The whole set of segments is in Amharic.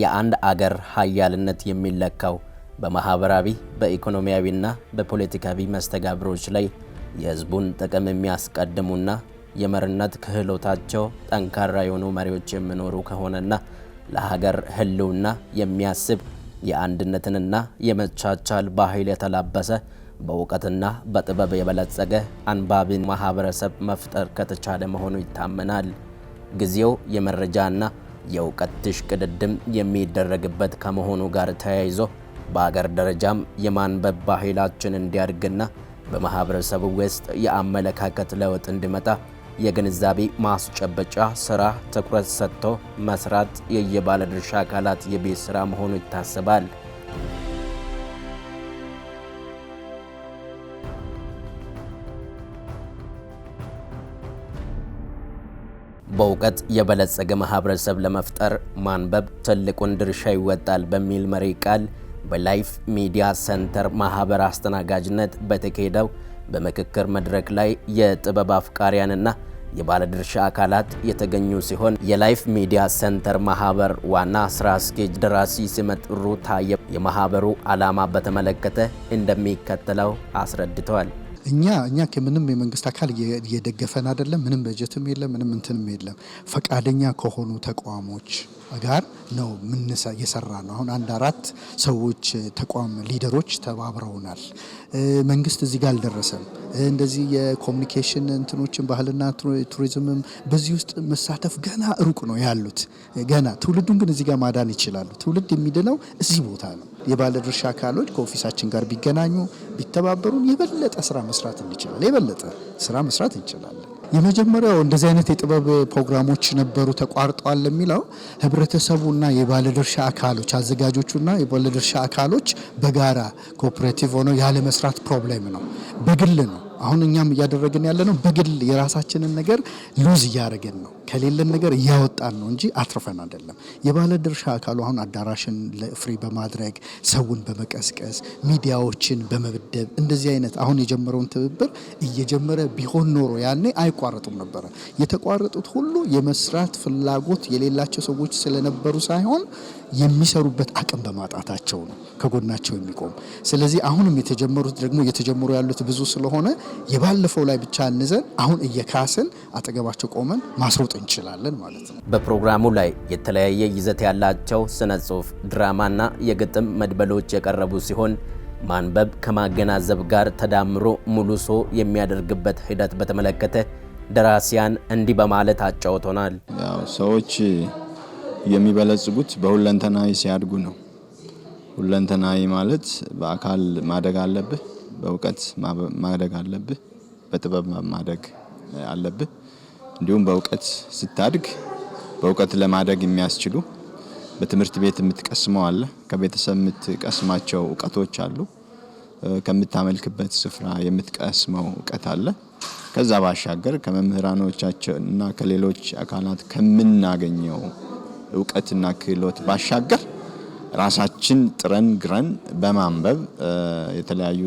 የአንድ አገር ኃያልነት የሚለካው በማህበራዊ በኢኮኖሚያዊና በፖለቲካዊ መስተጋብሮች ላይ የህዝቡን ጥቅም የሚያስቀድሙና የመሪነት ክህሎታቸው ጠንካራ የሆኑ መሪዎች የሚኖሩ ከሆነና ለሀገር ህልውና የሚያስብ የአንድነትንና የመቻቻል ባህል የተላበሰ በእውቀትና በጥበብ የበለጸገ አንባቢ ማህበረሰብ መፍጠር ከተቻለ መሆኑ ይታመናል። ጊዜው የመረጃና የእውቀት ትሽቅድድም የሚደረግበት ከመሆኑ ጋር ተያይዞ በአገር ደረጃም የማንበብ ባህላችን እንዲያድግና በማህበረሰቡ ውስጥ የአመለካከት ለውጥ እንዲመጣ የግንዛቤ ማስጨበጫ ስራ ትኩረት ሰጥቶ መስራት የየባለድርሻ አካላት የቤት ስራ መሆኑ ይታሰባል። በእውቀት የበለጸገ ማህበረሰብ ለመፍጠር ማንበብ ትልቁን ድርሻ ይወጣል በሚል መሪ ቃል በላይፍ ሚዲያ ሴንተር ማህበር አስተናጋጅነት በተካሄደው በምክክር መድረክ ላይ የጥበብ አፍቃሪያንና የባለድርሻ አካላት የተገኙ ሲሆን የላይፍ ሚዲያ ሴንተር ማህበር ዋና ስራ አስኪያጅ ደራሲ ሲመጥሩ ታየ የማህበሩ ዓላማ በተመለከተ እንደሚከተለው አስረድተዋል። እኛ ከምንም የመንግስት አካል እየደገፈን አይደለም። ምንም በጀትም የለም፣ ምንም እንትንም የለም። ፈቃደኛ ከሆኑ ተቋሞች ጋር ነው የሰራ ነው። አሁን 4 ሰዎች ተቋም ሊደሮች ተባብረውናል። መንግስት እዚህ ጋር አልደረሰም። እንደዚህ የኮሙኒኬሽን እንትኖችን ባህልና ቱሪዝምም በዚህ ውስጥ መሳተፍ ገና ሩቅ ነው ያሉት። ገና ትውልዱን ግን እዚህ ጋር ማዳን ይችላሉ። ትውልድ የሚድነው እዚህ ቦታ ነው። የባለድርሻ አካሎች ከኦፊሳችን ጋር ቢገናኙ ቢተባበሩን የበለጠ ስራ መስራት እንችላለን። የመጀመሪያው እንደዚህ አይነት የጥበብ ፕሮግራሞች ነበሩ ተቋርጠዋል የሚለው ህብረተሰቡና የባለድርሻ አካሎች አዘጋጆቹና የባለድርሻ አካሎች በጋራ ኮኦፐሬቲቭ ሆነው ያለ መስራት ፕሮብሌም ነው። በግል ነው አሁን እኛም እያደረግን ያለነው በግል የራሳችንን ነገር ሉዝ እያደረግን ነው። ከሌለን ነገር እያወጣን ነው እንጂ አትርፈን አይደለም። የባለድርሻ አካሉ አሁን አዳራሽን ለፍሪ በማድረግ ሰውን በመቀስቀስ ሚዲያዎችን በመብደብ እንደዚህ አይነት አሁን የጀመረውን ትብብር እየጀመረ ቢሆን ኖሮ ያኔ አይቋረጡም ነበር። የተቋረጡት ሁሉ የመስራት ፍላጎት የሌላቸው ሰዎች ስለነበሩ ሳይሆን የሚሰሩበት አቅም በማጣታቸው ነው ከጎናቸው የሚቆም። ስለዚህ አሁንም እየተጀመሩ ያሉት ብዙ ስለሆነ የባለፈው ላይ ብቻ እንዘን አሁን እየካስን አጠገባቸው ቆመን ማስሮጥ እንችላለን ማለት ነው። በፕሮግራሙ ላይ የተለያየ ይዘት ያላቸው ስነ ጽሁፍ፣ ድራማና የግጥም መድበሎች የቀረቡ ሲሆን ማንበብ ከማገናዘብ ጋር ተዳምሮ ሙሉ ሰው የሚያደርግበት ሂደት በተመለከተ ደራሲያን እንዲህ በማለት አጫውተውናል። ሰዎች የሚበለጽጉት በሁለንተናዊ ሲያድጉ ነው። ሁለንተናዊ ማለት በአካል ማደግ አለብህ፣ በእውቀት ማደግ አለብህ፣ በጥበብ ማደግ አለብህ። እንዲሁም በእውቀት ስታድግ በእውቀት ለማደግ የሚያስችሉ በትምህርት ቤት የምትቀስመው አለ፣ ከቤተሰብ የምትቀስማቸው እውቀቶች አሉ፣ ከምታመልክበት ስፍራ የምትቀስመው እውቀት አለ። ከዛ ባሻገር ከመምህራኖቻችንና ከሌሎች አካላት ከምናገኘው እውቀትና ክህሎት ባሻገር ራሳችን ጥረን ግረን በማንበብ የተለያዩ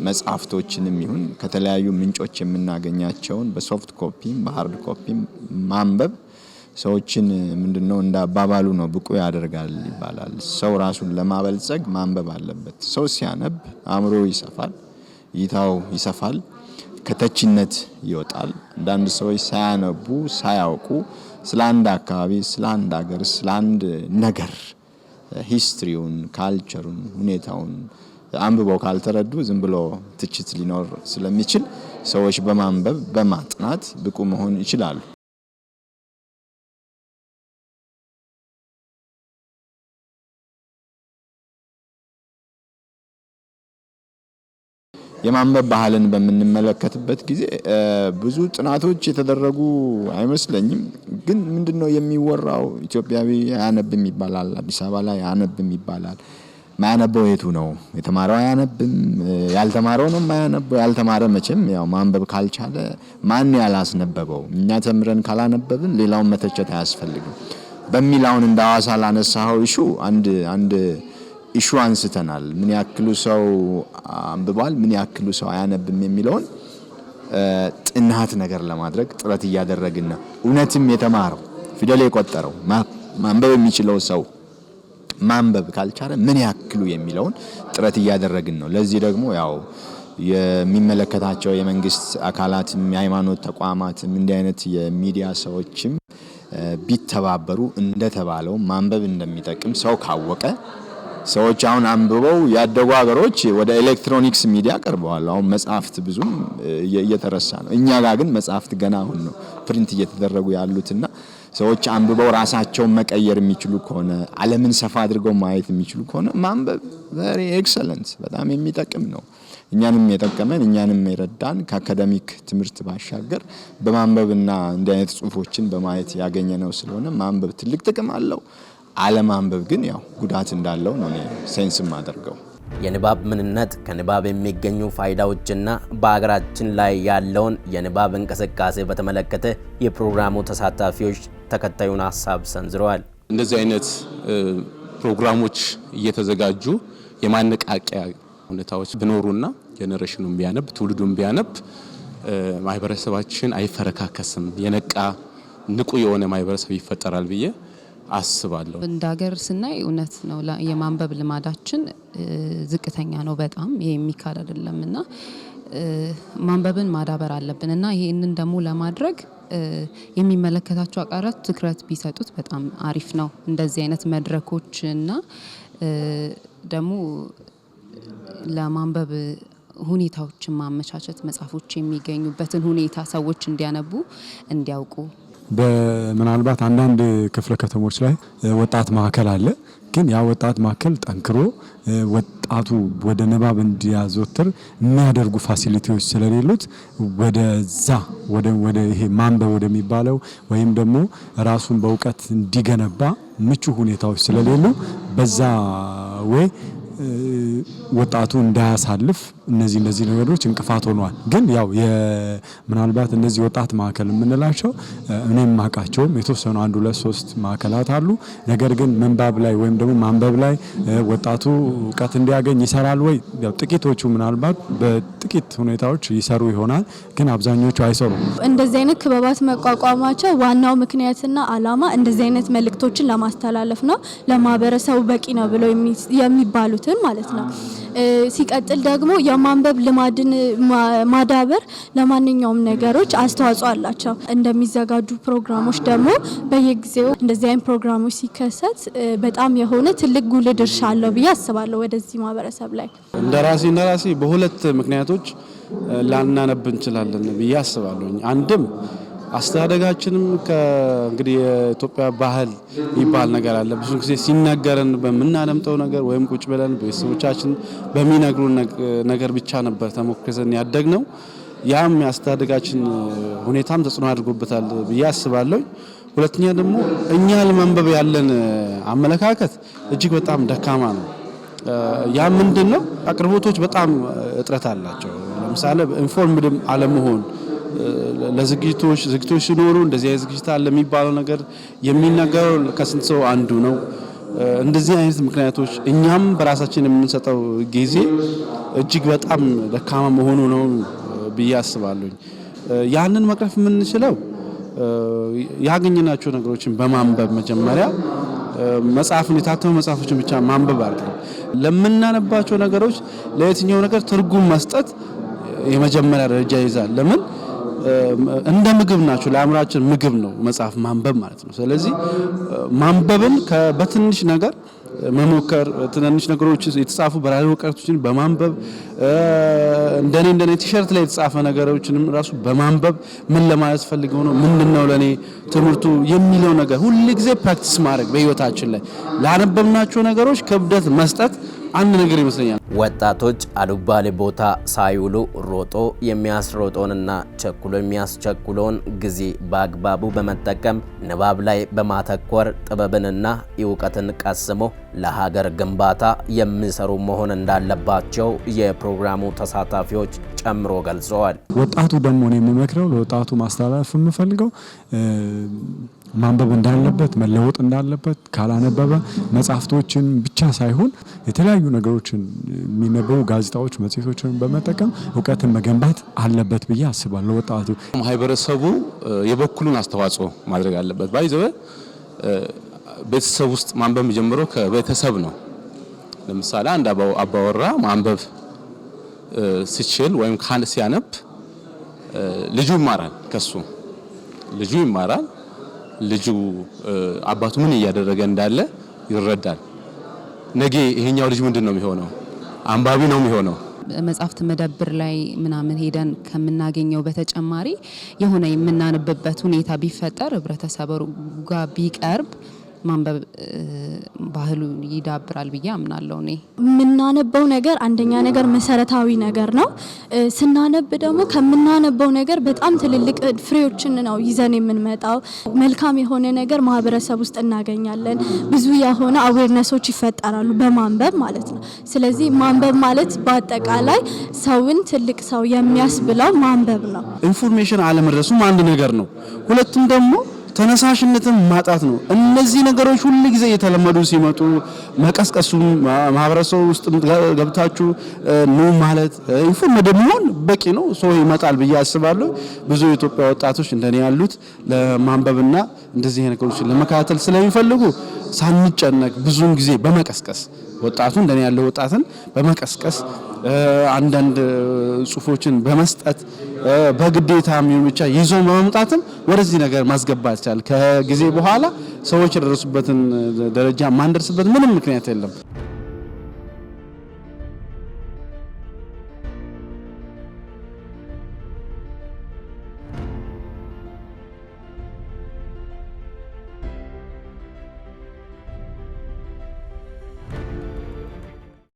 መጽሐፍቶችንም ይሁን ከተለያዩ ምንጮች የምናገኛቸውን በሶፍት ኮፒም በሃርድ ኮፒም ማንበብ ሰዎችን ምንድነው እንዳባባሉ ነው ብቁ ያደርጋል ይባላል። ሰው ራሱን ለማበልጸግ ማንበብ አለበት። ሰው ሲያነብ አእምሮ ይሰፋል፣ እይታው ይሰፋል፣ ከተችነት ይወጣል። አንዳንድ ሰዎች ሳያነቡ ሳያውቁ ስለ አንድ አካባቢ፣ ስለ አንድ ሀገር፣ ስለ አንድ ነገር ሂስትሪውን፣ ካልቸሩን፣ ሁኔታውን አንብበው ካልተረዱ ዝም ብሎ ትችት ሊኖር ስለሚችል ሰዎች በማንበብ በማጥናት ብቁ መሆን ይችላሉ። የማንበብ ባህልን በምንመለከትበት ጊዜ ብዙ ጥናቶች የተደረጉ አይመስለኝም። ግን ምንድነው የሚወራው? ኢትዮጵያዊ አያነብም ይባላል፣ አዲስ አበባ ላይ አያነብም ይባላል። ማያነበው የቱ ነው? የተማረው አያነብም፣ ያልተማረው ነው ማያነበው። ያልተማረ መቼም ያው ማንበብ ካልቻለ ማን ያላስነበበው? እኛ ተምረን ካላነበብን ሌላውን መተቸት አያስፈልግም በሚላውን እንደ ሐዋሳ ላነሳው ኢሹ አንድ ኢሹ አንስተናል። ምን ያክሉ ሰው አንብቧል፣ ምን ያክሉ ሰው አያነብም የሚለውን ጥናት ነገር ለማድረግ ጥረት እያደረግን ነው። እውነትም የተማረው ፊደል የቆጠረው ማንበብ የሚችለው ሰው ማንበብ ካልቻለ ምን ያክሉ የሚለውን ጥረት እያደረግን ነው። ለዚህ ደግሞ ያው የሚመለከታቸው የመንግስት አካላትም የሃይማኖት ተቋማትም እንዲህ አይነት የሚዲያ ሰዎችም ቢተባበሩ እንደተባለው ማንበብ እንደሚጠቅም ሰው ካወቀ ሰዎች አሁን አንብበው ያደጉ ሀገሮች ወደ ኤሌክትሮኒክስ ሚዲያ ቀርበዋል። አሁን መጽሐፍት ብዙም እየተረሳ ነው። እኛ ጋር ግን መጽሐፍት ገና አሁን ነው ፕሪንት እየተደረጉ ያሉትና ሰዎች አንብበው ራሳቸውን መቀየር የሚችሉ ከሆነ ዓለምን ሰፋ አድርገው ማየት የሚችሉ ከሆነ ማንበብ ቬሪ ኤክሰለንት በጣም የሚጠቅም ነው። እኛንም የጠቀመን እኛንም የረዳን ከአካዳሚክ ትምህርት ባሻገር በማንበብና እንዲህ አይነት ጽሁፎችን በማየት ያገኘነው ስለሆነ ማንበብ ትልቅ ጥቅም አለው። አለማንበብ ግን ያው ጉዳት እንዳለው ነው ሴንስም አድርገው። የንባብ ምንነት ከንባብ የሚገኙ ፋይዳዎችና በአገራችን ላይ ያለውን የንባብ እንቅስቃሴ በተመለከተ የፕሮግራሙ ተሳታፊዎች ተከታዩን ሀሳብ ሰንዝረዋል። እንደዚህ አይነት ፕሮግራሞች እየተዘጋጁ የማነቃቂያ ሁኔታዎች ቢኖሩና ጄኔሬሽኑን ቢያነብ ትውልዱን ቢያነብ ማህበረሰባችን አይፈረካከስም፣ የነቃ ንቁ የሆነ ማህበረሰብ ይፈጠራል ብዬ አስባለሁ። እንደ ሀገር ስናይ እውነት ነው የማንበብ ልማዳችን ዝቅተኛ ነው በጣም ይሄ የሚካድ አይደለምና ማንበብን ማዳበር አለብንና ይሄንን ደግሞ ለማድረግ የሚመለከታቸው አቃራት ትኩረት ቢሰጡት በጣም አሪፍ ነው። እንደዚህ አይነት መድረኮችና ደግሞ ለማንበብ ሁኔታዎችን ማመቻቸት መጽሐፎች የሚገኙበትን ሁኔታ ሰዎች እንዲያነቡ እንዲያውቁ በምናልባት አንዳንድ ክፍለ ከተሞች ላይ ወጣት ማዕከል አለ። ግን ያ ወጣት ማዕከል ጠንክሮ ወጣቱ ወደ ንባብ እንዲያዘወትር የሚያደርጉ ፋሲሊቲዎች ስለሌሉት ወደዛ ወደ ይሄ ማንበብ ወደሚባለው ወይም ደግሞ ራሱን በእውቀት እንዲገነባ ምቹ ሁኔታዎች ስለሌሉ በዛ ወይ ወጣቱ እንዳያሳልፍ እነዚህ ነገሮች እንቅፋት ሆነዋል። ግን ያው ምናልባት እነዚህ ወጣት ማዕከል የምንላቸው እኔም ማቃቸውም የተወሰኑ 1 2 3 ማዕከላት አሉ። ነገር ግን ምንባብ ላይ ወይም ደግሞ ማንበብ ላይ ወጣቱ እውቀት እንዲያገኝ ይሰራል ወይ? ያው ጥቂቶቹ ምናልባት በጥቂት ሁኔታዎች ይሰሩ ይሆናል፣ ግን አብዛኞቹ አይሰሩም። እንደዚህ አይነት ክበባት መቋቋማቸው ዋናው ምክንያትና አላማ እንደዚህ አይነት መልእክቶችን ለማስተላለፍ ነው፣ ለማህበረሰቡ በቂ ነው ብለው የሚባሉትን ማለት ነው። ሲቀጥል ደግሞ የማንበብ ልማድን ማዳበር ለማንኛውም ነገሮች አስተዋጽኦ አላቸው። እንደሚዘጋጁ ፕሮግራሞች ደግሞ በየጊዜው እንደዚህ አይነት ፕሮግራሞች ሲከሰት በጣም የሆነ ትልቅ ጉልህ ድርሻ አለው ብዬ አስባለሁ ወደዚህ ማህበረሰብ ላይ። እንደራሴ በሁለት ምክንያቶች ላናነብ እንችላለን ብዬ አስባለሁ። አንድም አስተዳደጋችንም እንግዲህ የኢትዮጵያ ባህል ይባል ነገር አለ። ብዙ ጊዜ ሲነገረን በመናደምጠው ነገር ወይም ቁጭ ብለን ቤተሰቦቻችን በሚነግሩን ነገር ብቻ ነበር ተሞክረን ያደግነው። ያም የአስተዳደጋችን ሁኔታም ተጽዕኖ አድርጎበታል ብዬ አስባለሁ። ሁለተኛ ደግሞ እኛ ለማንበብ ያለን አመለካከት እጅግ በጣም ደካማ ነው። ያ ምንድነው? አቅርቦቶች በጣም እጥረት አላቸው። ለምሳሌ ኢንፎርምድ አለመሆን ለዝግጅቶች ሲኖሩ እንደዚህ አይነት ዝግጅት አለ የሚባለው ነገር የሚነገረው ከስንት ሰው አንዱ ነው። እንደዚህ አይነት ምክንያቶች እኛም በራሳችን የምንሰጠው ጊዜ እጅግ በጣም ደካማ መሆኑ ነው ብዬ አስባለሁ። ያንን መቅረፍ የምንችለው ያገኘናቸው ነገሮችን በማንበብ መጀመሪያ መጽሐፍን የታተሙ መጽሐፎችን ብቻ ማንበብ አይደለም። ለምናነባቸው ነገሮች ለየትኛው ነገር ትርጉም መስጠት የመጀመሪያ ደረጃ ይዛል። ለምን እንደ ምግብ ናቸው፣ ለአእምሯችን ምግብ ነው መጽሐፍ ማንበብ ማለት ነው። ስለዚህ ማንበብን በትንሽ ነገር መሞከር፣ ትንንሽ ነገሮች የተጻፉ በራሪ ወረቀቶችን በማንበብ እንደኔ ቲሸርት ላይ የተጻፈ ነገሮችንም ራሱ በማንበብ ምን ለማለት ፈልገው ነው፣ ምንድነው ለኔ ትምህርቱ የሚለው ነገር ሁሉ ጊዜ ፕራክቲስ ማድረግ በህይወታችን ላይ ላነበብናቸው ነገሮች ክብደት መስጠት አንድ ነገር ይመስለኛል። ወጣቶች አሉባሌ ቦታ ሳይውሉ ሮጦ የሚያስሮጠውንና ቸኩሎ የሚያስቸኩለውን ጊዜ በአግባቡ በመጠቀም ንባብ ላይ በማተኮር ጥበብንና እውቀትን ቀስሞ ለሀገር ግንባታ የሚሰሩ መሆን እንዳለባቸው የፕሮግራሙ ተሳታፊዎች ጨምሮ ገልጸዋል። ወጣቱ ደግሞ ነው የሚመክረው፣ ለወጣቱ ማስተላለፍ የምፈልገው ማንበብ እንዳለበት፣ መለወጥ እንዳለበት፣ ካላነበበ መጽሐፍቶችን ብቻ ሳይሆን የተለያዩ ነገሮችን የሚነበቡ ጋዜጣዎች፣ መጽሔቶችን በመጠቀም እውቀትን መገንባት አለበት ብዬ አስባለሁ። ወጣቱ ማህበረሰቡ የበኩሉን አስተዋጽኦ ማድረግ አለበት። ባይዘው ቤተሰብ ውስጥ ማንበብ የሚጀምረው ከቤተሰብ ነው። ለምሳሌ አንድ አባወራ ማንበብ ሲችል ወይም ሲያነብ ልጁ ይማራል፣ ከሱ ልጁ ይማራል። ልጁ አባቱ ምን እያደረገ እንዳለ ይረዳል። ነገ ይሄኛው ልጅ ምንድነው የሚሆነው? አንባቢ ነው የሚሆነው። መጽሐፍት መደብር ላይ ምናምን ሄደን ከምናገኘው በተጨማሪ የሆነ የምናነብበት ሁኔታ ቢፈጠር ህብረተሰቡ ጋር ቢቀርብ ማንበብ ባህሉ ይዳብራል ብዬ አምናለሁ። እኔ የምናነበው ነገር አንደኛ ነገር መሰረታዊ ነገር ነው። ስናነብ ደግሞ ከምናነበው ነገር በጣም ትልልቅ ፍሬዎችን ነው ይዘን የምንመጣው። መልካም የሆነ ነገር ማህበረሰብ ውስጥ እናገኛለን። ብዙ የሆነ አዌርነሶች ይፈጠራሉ በማንበብ ማለት ነው። ስለዚህ ማንበብ ማለት በአጠቃላይ ሰውን ትልቅ ሰው የሚያስብለው ማንበብ ነው። ኢንፎርሜሽን አለመድረሱም አንድ ነገር ነው። ሁለቱም ደግሞ ተነሳሽነትን ማጣት ነው። እነዚህ ነገሮች ሁሉ ጊዜ እየተለመዱ ሲመጡ መቀስቀሱ ማህበረሰቡ ውስጥ ገብታችሁ ነው ማለት ኢንፎርሜሽን መሆን በቂ ነው። ሰው ይመጣል ብዬ አስባለሁ። ብዙ የኢትዮጵያ ወጣቶች እንደኔ ያሉት ለማንበብና እንደዚህ ነገሮችን ለመከታተል ስለሚፈልጉ ሳንጨነቅ ብዙውን ጊዜ በመቀስቀስ ወጣቱ እንደኔ ያለው ወጣትን በመቀስቀስ አንዳንድ ጽሁፎችን በመስጠት በግዴታ የሚሆን ብቻ ይዞ በመምጣትም ወደዚህ ነገር ማስገባት ይቻላል። ከጊዜ በኋላ ሰዎች የደረሱበትን ደረጃ ማንደርስበት ምንም ምክንያት የለም።